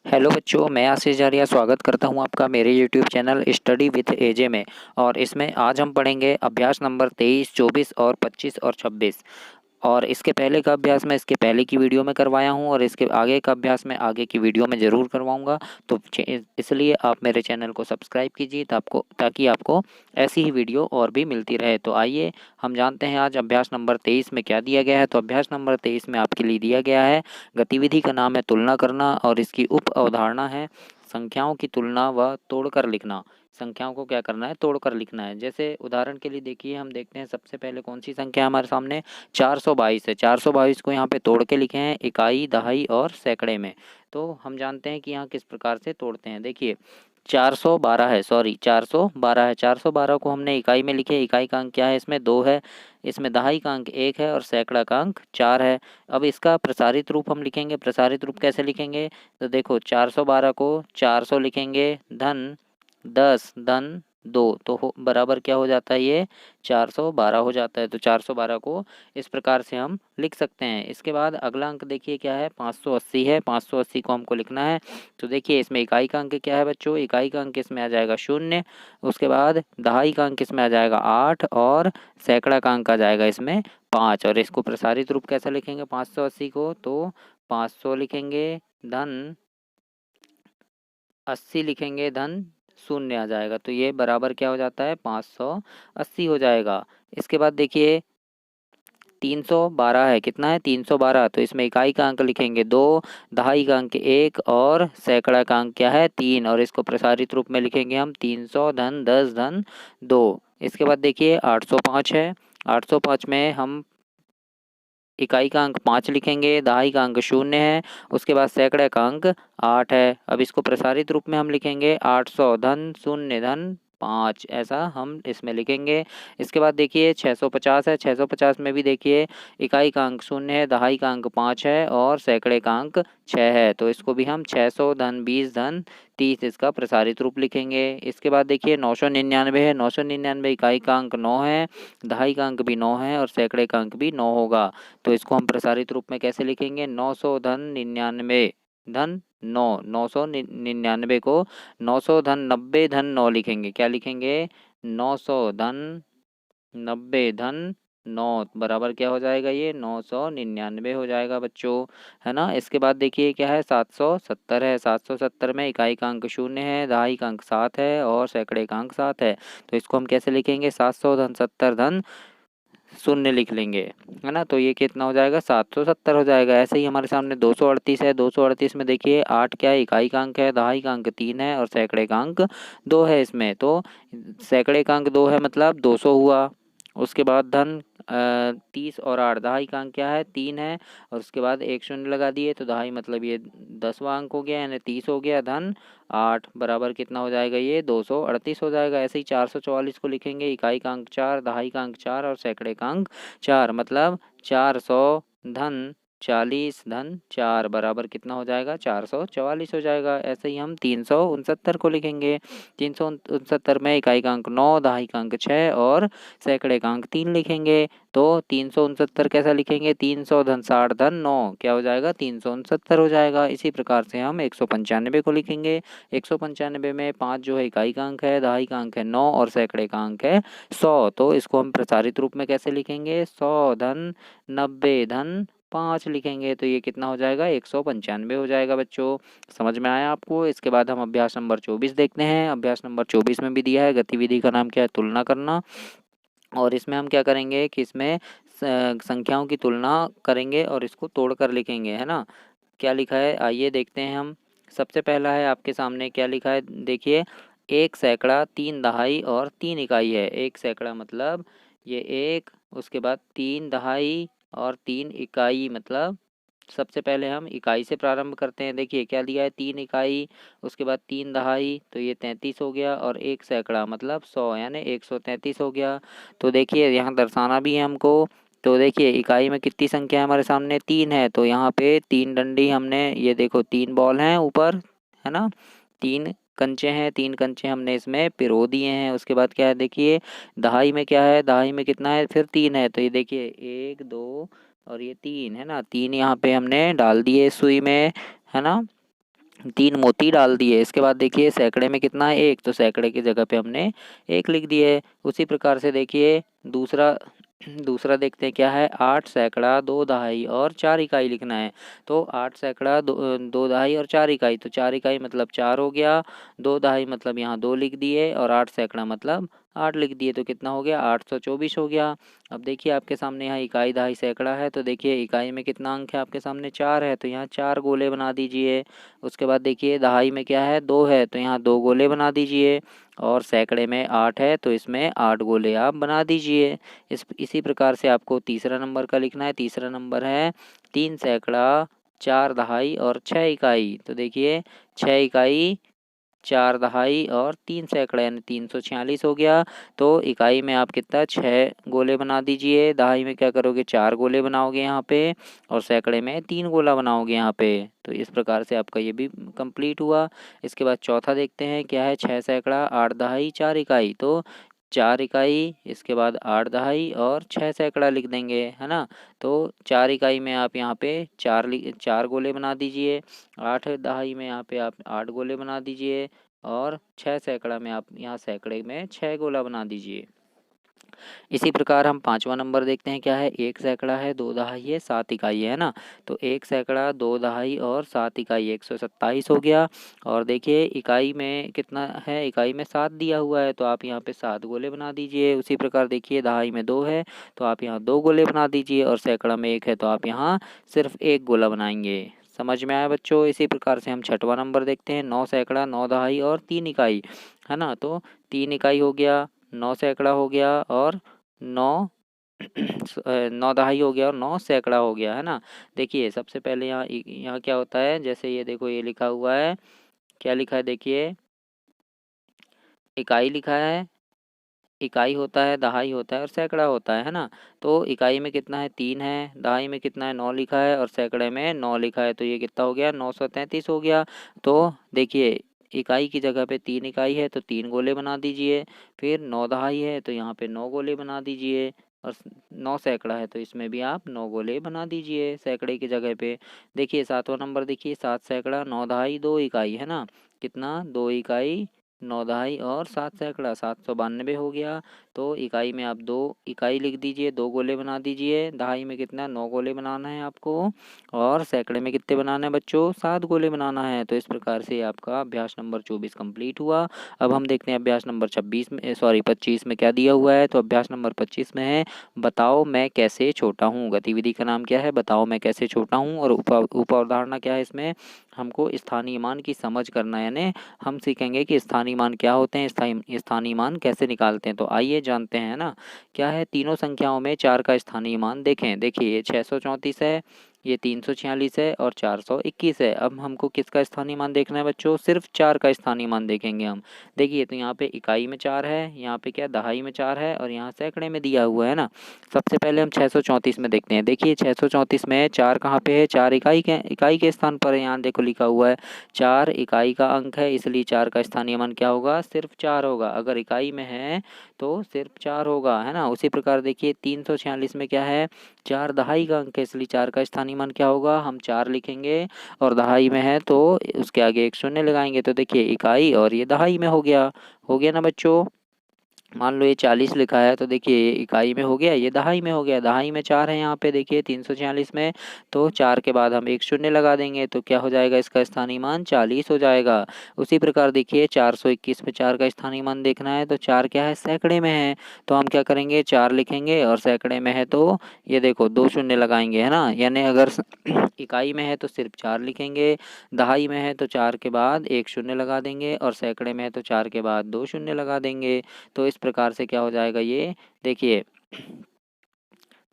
Hello बच्चों, मैं आशीष जारिया स्वागत करता हूं आपका मेरे यूट्यूब चैनल स्टडी विथ एजे में। और इसमें आज हम पढ़ेंगे अभ्यास नंबर 23, 24 और 25 और 26। और इसके पहले का अभ्यास मैं इसके पहले की वीडियो में करवाया हूं और इसके आगे का अभ्यास मैं आगे की वीडियो में ज़रूर करवाऊंगा। तो इसलिए आप मेरे चैनल को सब्सक्राइब कीजिए ताकि आपको ऐसी ही वीडियो और भी मिलती रहे। तो आइए हम जानते हैं आज अभ्यास नंबर 23 में क्या दिया गया है। तो अभ्यास नंबर 23 में आपके लिए दिया गया है, गतिविधि का नाम है तुलना करना और इसकी उप अवधारणा है संख्याओं की तुलना व तोड़कर लिखना। संख्याओं को क्या करना है, तोड़कर लिखना है। जैसे उदाहरण के लिए देखिए, हम देखते हैं सबसे पहले कौन सी संख्या हमारे सामने 422 है। 422 को यहाँ पे तोड़ के लिखे हैं इकाई, दहाई और सैकड़े में। तो हम जानते हैं कि यहाँ किस प्रकार से तोड़ते हैं। देखिए 412 है, सॉरी 412 है। 412 को हमने इकाई में लिखे, इकाई का अंक क्या है, इसमें 2 है। इसमें दहाई का अंक 1 है और सैकड़ा का अंक 4 है। अब इसका प्रसारित रूप हम लिखेंगे। प्रसारित रूप कैसे लिखेंगे, तो देखो 412 को 400 लिखेंगे धन 10 धन 2 तो बराबर क्या हो जाता है, ये 412 हो जाता है। तो 412 को इस प्रकार से हम लिख सकते हैं। इसके बाद अगला अंक देखिए क्या है, 580 है। 580 को हमको लिखना है। तो देखिए इसमें इकाई का अंक क्या है बच्चों, इकाई का अंक इसमें आ जाएगा 0। उसके बाद दहाई का अंक इसमें आ जाएगा 8 और सैकड़ा का अंक आ जाएगा इसमें 5। और इसको प्रसारित रूप कैसे लिखेंगे 580 को, तो 500 लिखेंगे धन 80 लिखेंगे धन 0 आ जाएगा। तो ये बराबर क्या हो जाता है, 580 हो जाएगा। इसके बाद देखिए 312 है, कितना है 312। तो इसमें इकाई का अंक लिखेंगे 2, दहाई का अंक 1 और सैकड़ा का अंक क्या है 3। और इसको प्रसारित रूप में लिखेंगे हम 300 धन 10 धन 2। इसके बाद देखिए 805 है। 805 में हम इकाई का अंक 5 लिखेंगे, दहाई का अंक 0 है। उसके बाद सैकड़े का अंक 8 है। अब इसको प्रसारित रूप में हम लिखेंगे 800 धन 0 धन 5, ऐसा हम इसमें लिखेंगे। इसके बाद देखिए 650 है। 650 में भी देखिए इकाई का अंक 0 है, दहाई का अंक 5 है और सैकड़े का अंक 6 है। तो इसको भी हम 600 धन 20 धन 30 इसका प्रसारित रूप लिखेंगे। इसके बाद देखिए 999 है। 999 इकाई का अंक 9 है, दहाई का अंक भी 9 है और सैकड़े का अंक भी 9 होगा। तो इसको हम प्रसारित रूप में कैसे लिखेंगे, 900 धन 99 धन 9। 999 को 900 धन 90 धन 9 लिखेंगे। क्या लिखेंगे, 900 धन 90 धन 9 बराबर क्या हो जाएगा, ये 999 हो जाएगा बच्चों, है ना। इसके बाद देखिए क्या है, 770 है। 770 में इकाई का अंक 0 है, दहाई का अंक 7 है और सैकड़े का अंक 7 है। तो इसको हम कैसे लिखेंगे, 700 धन 70 धन 0 लिख लेंगे, है ना। तो ये कितना हो जाएगा, 770 हो जाएगा। ऐसे ही हमारे सामने 238 है। 238 में देखिए 8 क्या है, इकाई का अंक है, दहाई का अंक 3 है और सैकड़े का अंक 2 है इसमें। तो सैकड़े का अंक 2 है मतलब 200 हुआ। उसके बाद धन 30 और 8, दहाई का अंक क्या है 3 है और उसके बाद एक शून्य लगा दिए तो दहाई मतलब ये 10वां अंक हो गया, यानी 30 हो गया धन 8 बराबर कितना हो जाएगा, ये 238 हो जाएगा। ऐसे ही 444 को लिखेंगे, इकाई का अंक 4, दहाई का अंक 4 और सैकड़े का अंक 4 मतलब 400 धन 40 धन 4 बराबर कितना हो जाएगा, 444 हो जाएगा। ऐसे ही हम 369 को लिखेंगे। 369 में इकाई का अंक 9, दहाई का अंक 6 और सैकड़े का अंक 3 लिखेंगे। तो 369 कैसा लिखेंगे, 300 धन 60 धन 9 क्या हो जाएगा, 369 हो जाएगा। इसी प्रकार से हम 195 को लिखेंगे। 195 में 5 जो है इकाई का अंक है, दहाई का अंक है 9 और सैकड़े का अंक है 100। तो इसको हम प्रसारित रूप में कैसे लिखेंगे, 100 धन 90 धन 5 लिखेंगे। तो ये कितना हो जाएगा, 195 हो जाएगा बच्चों। समझ में आया आपको। इसके बाद हम अभ्यास नंबर 24 देखते हैं। अभ्यास नंबर 24 में भी दिया है, गतिविधि का नाम क्या है, तुलना करना। और इसमें हम क्या करेंगे कि इसमें संख्याओं की तुलना करेंगे और इसको तोड़कर लिखेंगे, है ना। क्या लिखा है आइए देखते हैं हम। सबसे पहला है आपके सामने, क्या लिखा है देखिए, 1 सैकड़ा 3 दहाई और 3 इकाई है। 1 सैकड़ा मतलब ये 1, उसके बाद 3 दहाई और 3 इकाई मतलब सबसे पहले हम इकाई से प्रारंभ करते हैं। देखिए क्या दिया है, 3 इकाई, उसके बाद 3 दहाई तो ये 33 हो गया और 1 सैकड़ा मतलब 100 यानी 133 हो गया। तो देखिए यहाँ दर्शाना भी है हमको। तो देखिए इकाई में कितनी संख्या है हमारे सामने, 3 है। तो यहाँ पे 3 डंडी हमने, ये देखो 3 बॉल हैं ऊपर, है ना, 3 कंचे हैं, 3 कंचे हमने इसमें पिरो दिए हैं। उसके बाद क्या है देखिए, दहाई में क्या है, दहाई में कितना है, फिर 3 है। तो ये देखिए 1 2 और ये 3 है ना, 3 यहाँ पे हमने डाल दिए सुई में, है ना। 3 मोती डाल दिए। इसके बाद देखिए सैकड़े में कितना है 1, तो सैकड़े की जगह पे हमने 1 लिख दिए। उसी प्रकार से देखिए दूसरा दूसरा देखते हैं क्या है, 8 सैकड़ा 2 दहाई और 4 इकाई लिखना है। तो 8 सैकड़ा 2 दहाई और 4 इकाई, तो 4 इकाई मतलब 4 हो गया, 2 दहाई मतलब यहाँ 2 लिख दिए और 8 सैकड़ा मतलब 8 लिख दिए, तो कितना हो गया 824 हो गया। अब देखिए आपके सामने यहाँ इकाई दहाई सैकड़ा है, तो देखिए इकाई में कितना अंक है आपके सामने 4 है, तो यहाँ 4 गोले बना दीजिए। उसके बाद देखिए दहाई में क्या है 2 है, तो यहाँ 2 गोले बना दीजिए। और सैकड़े में 8 है, तो इसमें 8 गोले आप बना दीजिए। इसी प्रकार से आपको तीसरा नंबर का लिखना है। तीसरा नंबर है 3 सैकड़ा 4 दहाई और 6 इकाई। तो देखिए 6 इकाई 4 दहाई और 3 सैकड़ा यानी 346 हो गया। तो इकाई में आप कितना 6 गोले बना दीजिए, दहाई में क्या करोगे 4 गोले बनाओगे यहाँ पे, और सैकड़े में 3 गोला बनाओगे यहाँ पे। तो इस प्रकार से आपका ये भी कंप्लीट हुआ। इसके बाद चौथा देखते हैं क्या है, 6 सैकड़ा 8 दहाई 4 इकाई। तो 4 इकाई, इसके बाद 8 दहाई और 6 सैकड़ा लिख देंगे, है ना। तो 4 इकाई में आप यहाँ पे 4 गोले बना दीजिए, 8 दहाई में यहाँ पे आप 8 गोले बना दीजिए, और 6 सैकड़ा में आप यहाँ सैकड़े में 6 गोला बना दीजिए। इसी प्रकार हम पाँचवा नंबर देखते हैं क्या है, 1 सैकड़ा है 2 दहाई है 7 इकाई है ना। तो 1 सैकड़ा 2 दहाई और 7 इकाई 127 हो गया। और देखिए इकाई में कितना है, इकाई में 7 दिया हुआ है, तो आप यहाँ पे 7 गोले बना दीजिए। उसी प्रकार देखिए दहाई में 2 है, तो आप यहाँ 2 गोले बना दीजिए, और सैकड़ा में 1 है, तो आप यहाँ सिर्फ 1 गोला बनाएंगे। समझ में आया बच्चों। इसी प्रकार से हम छठवां नंबर देखते हैं, 9 सैकड़ा 9 दहाई और 3 इकाई, है ना। तो 3 इकाई हो गया, 9 सैकड़ा हो गया, और 9 9 दहाई हो गया, और 9 सैकड़ा हो गया, है ना। देखिए सबसे पहले यहाँ क्या होता है, जैसे ये देखो ये लिखा हुआ है, क्या लिखा है देखिए, इकाई लिखा है, इकाई होता है, दहाई होता है और सैकड़ा होता है ना। तो इकाई में कितना है 3 है, दहाई में कितना है 9 लिखा है, और सैकड़े में 9 लिखा है, तो ये कितना हो गया 933 हो गया। तो देखिए इकाई की जगह पे 3 इकाई है, तो 3 गोले बना दीजिए। फिर 9 दहाई है, तो यहाँ पे 9 गोले बना दीजिए, और 9 सैकड़ा है, तो इसमें भी आप 9 गोले बना दीजिए सैकड़े की जगह पे। देखिए सातवां नंबर देखिए, 7 सैकड़ा 9 दहाई 2 इकाई, है ना। कितना 2 इकाई 9 दहाई और 7 सैकड़ा 792 हो गया। तो इकाई में आप 2 इकाई लिख दीजिए, 2 गोले बना दीजिए। दहाई में कितना 9 गोले बनाना है आपको, और सैकड़े में कितने बनाना है बच्चों 7 गोले बनाना है। तो इस प्रकार से आपका अभ्यास नंबर 24 कंप्लीट हुआ। अब हम देखते हैं अभ्यास नंबर 26 में, सॉरी 25 में क्या दिया हुआ है। तो अभ्यास नंबर 25 में है, बताओ मैं कैसे छोटा हूँ। गतिविधि का नाम क्या है, बताओ मैं कैसे छोटा हूँ, और उप अवधारणा क्या है इसमें, हमको स्थानीय मान की समझ करना है, यानी हम सीखेंगे कि स्थानीय मान क्या होते हैं, स्थानीय मान कैसे निकालते हैं। तो आइए जानते हैं ना, क्या है तीनों संख्याओं में 4 का स्थानीय मान देखें। देखिए ये 634 है, ये 346 है, और 421 है। अब हमको किसका स्थानीय मान देखना है बच्चों, सिर्फ 4 का स्थानीय मान देखेंगे हम। देखिए तो यहाँ पे इकाई में 4 है, यहाँ पे क्या दहाई में 4 है, और यहाँ सैकड़े में दिया हुआ है ना। सबसे पहले हम 634 में देखते हैं। देखिए 634 में 4 कहाँ पे है, 4 इकाई के स्थान पर है। यहाँ देखो लिखा हुआ है 4 इकाई का अंक है, इसलिए 4 का स्थानीय मान क्या होगा, सिर्फ 4 होगा। अगर इकाई में है तो सिर्फ 4 होगा, है ना। उसी प्रकार देखिए 346 में क्या है, 4 दहाई का अंक है, इसलिए 4 का स्थानीय मान क्या होगा, हम 4 लिखेंगे, और दहाई में है तो उसके आगे एक शून्य लगाएंगे। तो देखिए इकाई और ये दहाई में हो गया ना बच्चों। मान लो ये 40 लिखा है, तो देखिए ये इकाई में हो गया, ये दहाई में हो गया। दहाई में 4 है यहाँ पे देखिए 346 में, तो 4 के बाद हम एक शून्य लगा देंगे, तो क्या हो जाएगा, इसका स्थानीय मान 40 हो जाएगा। उसी प्रकार देखिए 421 में 4 का स्थानीय मान देखना है, तो 4 क्या है, सैकड़े में है, तो हम क्या करेंगे 4 लिखेंगे, और सैकड़े में है तो ये देखो 2 शून्य लगाएंगे, है ना। यानी अगर इकाई में है तो सिर्फ 4 लिखेंगे, दहाई में है तो 4 के बाद एक शून्य लगा देंगे, और सैकड़े में है तो 4 के बाद 2 शून्य लगा देंगे। तो इस प्रकार से क्या हो जाएगा, ये देखिए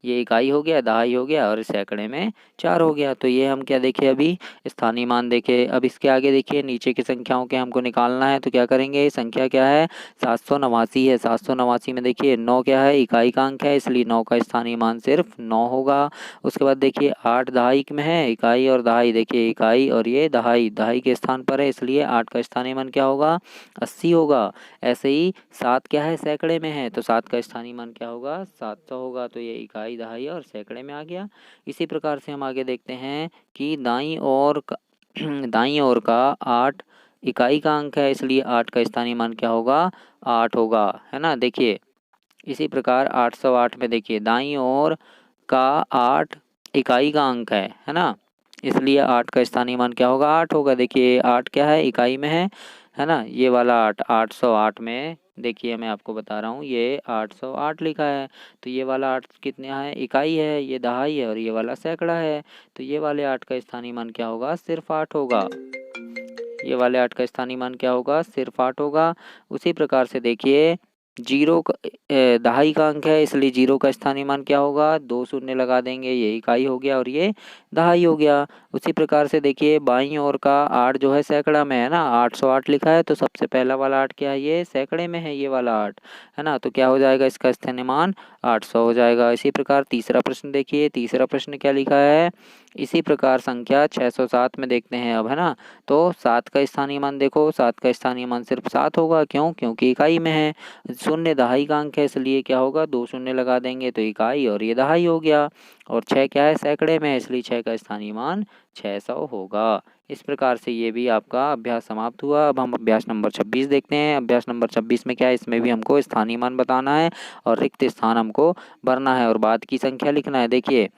ये इकाई हो गया, दहाई हो गया, और सैकड़े में 4 हो गया। तो ये हम क्या देखे अभी, स्थानीय मान देखे। अब इसके आगे देखिए नीचे की संख्याओं के हमको निकालना है, तो क्या करेंगे, संख्या क्या है 789 है। 789 में देखिए 9 क्या है, इकाई का अंक है, इसलिए 9 का स्थानीय मान सिर्फ 9 होगा। उसके बाद देखिए 8 दहाई में है, इकाई और दहाई, देखिए इकाई और ये दहाई दहाई के स्थान पर है, इसलिए 8 का स्थानीय मान क्या होगा, 80 होगा। ऐसे ही 7 क्या है, सैकड़े में है, तो 7 का स्थानीय मान क्या होगा, 700 होगा। तो ये इकाई दहाई और सैकड़े में आ गया। इसी प्रकार से हम आगे देखते हैं कि दाईं ओर दाईं ओर का 8 इकाई का अंक है, इसलिए 8 का स्थानीय मान क्या होगा, 8 होगा, है ना। देखिए इसी प्रकार 808 में देखिए दाईं ओर का 8 इकाई का अंक है ना, इसलिए 8 का स्थानीय मान क्या होगा, 8 होगा। देखिए 8 क्या है, इकाई में है ना। ये वाला 8 808 में देखिए मैं आपको बता रहा हूँ, ये 808 लिखा है। तो ये वाला 8 कितना है, इकाई है, ये दहाई है, और ये वाला सैकड़ा है। तो ये वाले 8 का स्थानीय मान क्या होगा, सिर्फ 8 होगा। ये वाले 8 का स्थानीय मान क्या होगा, सिर्फ 8 होगा। उसी प्रकार से देखिए जीरो का दहाई का अंक है, इसलिए जीरो का स्थानीय मान क्या होगा, 2 शून्य लगा देंगे, ये इकाई हो गया और ये दहाई हो गया। उसी प्रकार से देखिए बाईं ओर का 8 जो है सैकड़ा में है ना, 808 लिखा है, तो सबसे पहला वाला 8 क्या है, ये सैकड़े में है, ये वाला 8 है ना। तो क्या हो जाएगा, इसका स्थानीय मान 800 हो जाएगा। इसी प्रकार तीसरा प्रश्न देखिए, तीसरा प्रश्न क्या लिखा है, इसी प्रकार संख्या 607 में देखते हैं अब, है ना। तो 7 का स्थानीय मान देखो, 7 का स्थानीय मान सिर्फ 7 होगा, क्यों, क्योंकि इकाई में है। शून्य दहाई का अंक है, इसलिए क्या होगा, 2 शून्य लगा देंगे तो इकाई और ये दहाई हो गया। और 6 क्या है, सैकड़े में है, इसलिए 6 का स्थानीय मान 600 होगा। इस प्रकार से ये भी आपका अभ्यास समाप्त हुआ। अब हम अभ्यास नंबर 26 देखते हैं। अभ्यास नंबर 26 में क्या है, इसमें भी हमको स्थानीय मान बताना है और रिक्त स्थान हमको भरना है और बाद की संख्या लिखना है। देखिए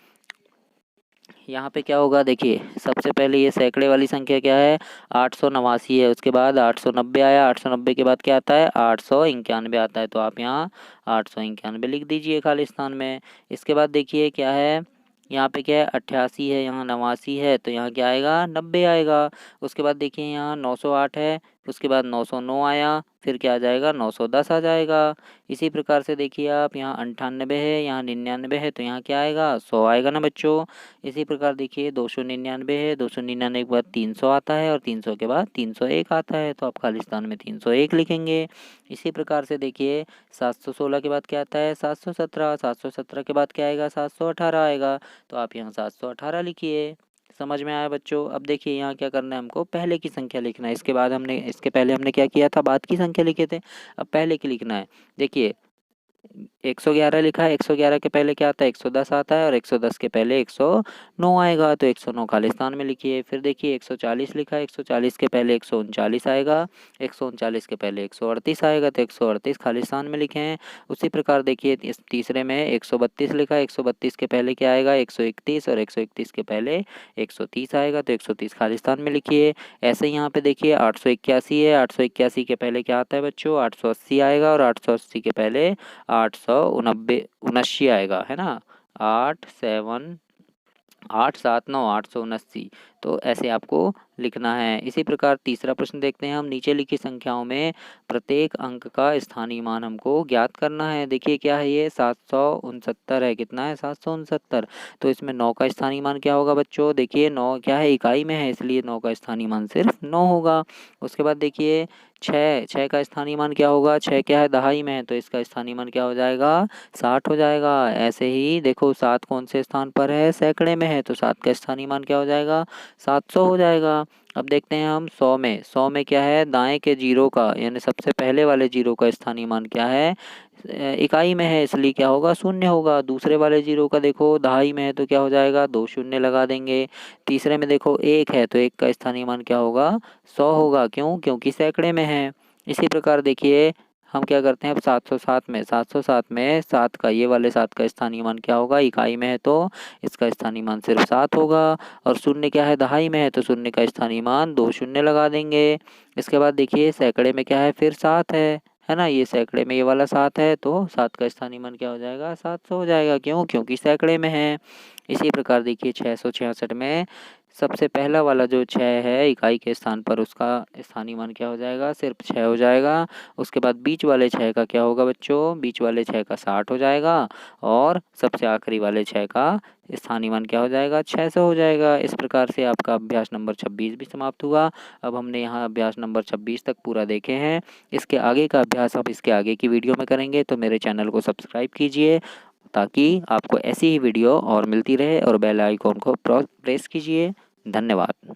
यहाँ पे क्या होगा, देखिए सबसे पहले ये सैकड़े वाली संख्या क्या है, 889 है। उसके बाद 890 आया, 890 के बाद क्या आता है, 891 आता है। तो आप यहाँ 891 लिख दीजिए खाली स्थान में। इसके बाद देखिए क्या है, यहाँ पे क्या है, 88 है, यहाँ 89 है, तो यहाँ क्या आएगा, 90 आएगा। उसके बाद देखिए यहाँ 908 है, उसके बाद 909 आया, फिर क्या आ जाएगा, 910 आ जाएगा। इसी प्रकार से देखिए आप यहाँ 98 है, यहाँ 99 है, तो यहाँ क्या आएगा, 100 आएगा ना बच्चों। इसी प्रकार देखिए 299 है, 299 के बाद 300 आता है और 300 के बाद 301 आता है, तो आप खाली स्थान में 301 लिखेंगे। इसी प्रकार से देखिए 716 के बाद क्या आता है, 717, 717 के बाद क्या आएगा, 718 आएगा, तो आप यहाँ 718 लिखिए। समझ में आया बच्चों। अब देखिए यहाँ क्या करना है, हमको पहले की संख्या लिखना है। इसके बाद हमने, इसके पहले हमने क्या किया था, बाद की संख्या लिखे थे, अब पहले की लिखना है। देखिए 111 लिखा है, 111 के पहले क्या आता है, 110 आता है, और 110 के पहले 109 आएगा, तो 109 खाली स्थान में लिखिए। फिर देखिए 140 लिखा है, 140 के पहले 139 आएगा, 139 के पहले 138 आएगा, तो 138 खाली स्थान में लिखे हैं। उसी प्रकार देखिए इस तीसरे में 132 लिखा है, 132 के पहले क्या आएगा, 131, और 131 के पहले 130 आएगा, तो 130 खाली स्थान में लिखिए। ऐसे ही यहाँ पे देखिए 881 है, 881 के पहले क्या आता है बच्चों, 880 आएगा, और 880 के पहले 879 आएगा, है ना। 879 तो ऐसे आपको लिखना है। इसी प्रकार तीसरा प्रश्न देखते हैं हम। नीचे लिखी संख्याओं में प्रत्येक अंक का स्थानीय मान हमको ज्ञात करना है। देखिए क्या है, ये 769 है, कितना है, 769। तो इसमें 9 का स्थानीय मान क्या होगा बच्चों, देखिए 9 क्या है, इकाई में है, इसलिए 9 का स्थानीय मान सिर्फ 9 होगा। उसके बाद देखिए 6 का स्थानीय मान क्या होगा, 6 क्या है, दहाई में है, तो इसका स्थानीय मान क्या हो जाएगा, 60 हो जाएगा। ऐसे ही देखो 7 कौन से स्थान पर है, सैकड़े में है, तो 7 का स्थानीय मान क्या हो जाएगा, 700 हो जाएगा। अब देखते हैं हम 100 में क्या है, दाएं के जीरो का, यानी सबसे पहले वाले जीरो का स्थानीय मान क्या है, इकाई में है, इसलिए क्या होगा, शून्य होगा। दूसरे वाले जीरो का देखो दहाई में है, तो क्या हो जाएगा, 2 शून्य लगा देंगे। तीसरे में देखो 1 है, तो 1 का स्थानीय मान क्या होगा, 100 होगा, क्यों, क्योंकि सैकड़े में है। इसी प्रकार देखिए हम क्या करते हैं, अब 707 में 7 का, ये वाले 7 का स्थानीय मान क्या होगा, इकाई में है, तो इसका स्थानीय मान सिर्फ 7 होगा। और शून्य क्या है, दहाई में है, तो शून्य का स्थानीय मान 2 शून्य लगा देंगे। इसके बाद देखिए सैकड़े में क्या है, फिर 7 है ना, ये सैकड़े में ये वाला 7 है, तो 7 का स्थानीय मान क्या हो जाएगा, 700 हो जाएगा, क्यों, क्योंकि सैकड़े में है। इसी प्रकार देखिए 666 में सबसे पहला वाला जो 6 है इकाई के स्थान पर, उसका स्थानीय मान क्या हो जाएगा, सिर्फ 6 हो जाएगा। उसके बाद बीच वाले 6 का क्या होगा बच्चों, बीच वाले 6 का 60 हो जाएगा, और सबसे आखिरी वाले 6 का स्थानीय मान क्या हो जाएगा, 600 हो जाएगा। इस प्रकार से आपका अभ्यास नंबर 26 भी समाप्त हुआ। अब हमने यहाँ अभ्यास नंबर 26 तक पूरा देखे हैं। इसके आगे का अभ्यास हम इसके आगे की वीडियो में करेंगे, तो मेरे चैनल को सब्सक्राइब कीजिए ताकि आपको ऐसी ही वीडियो और मिलती रहे, और बेल आइकॉन को प्रेस कीजिए। धन्यवाद।